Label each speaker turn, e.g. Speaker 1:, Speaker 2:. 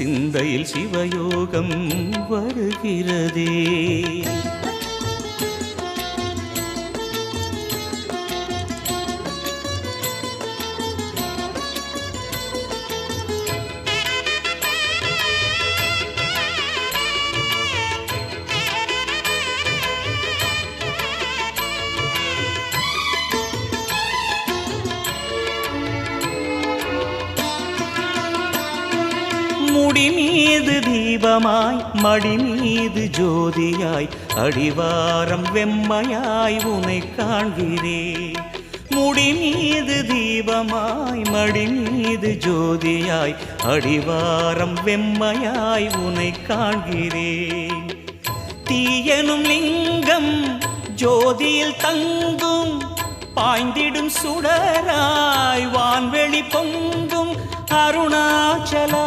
Speaker 1: சிந்தையில் சிவயோகம் வருகிறதே. முடி மீது தீபமாய் மடி மீது ஜோதியாய் அடிவாரம் வெம்மையாய் உனை காண்கிறேன். முடி மீது தீபமாய் மடி மீது ஜோதியாய் அடிவாரம் வெம்மையாய் உனை காண்கிறேன். தீயனும் லிங்கம் ஜோதியில் தங்கும் பாய்ந்திடும் சுடராய் வான்வெளி பொங்கும் அருணாச்சலா.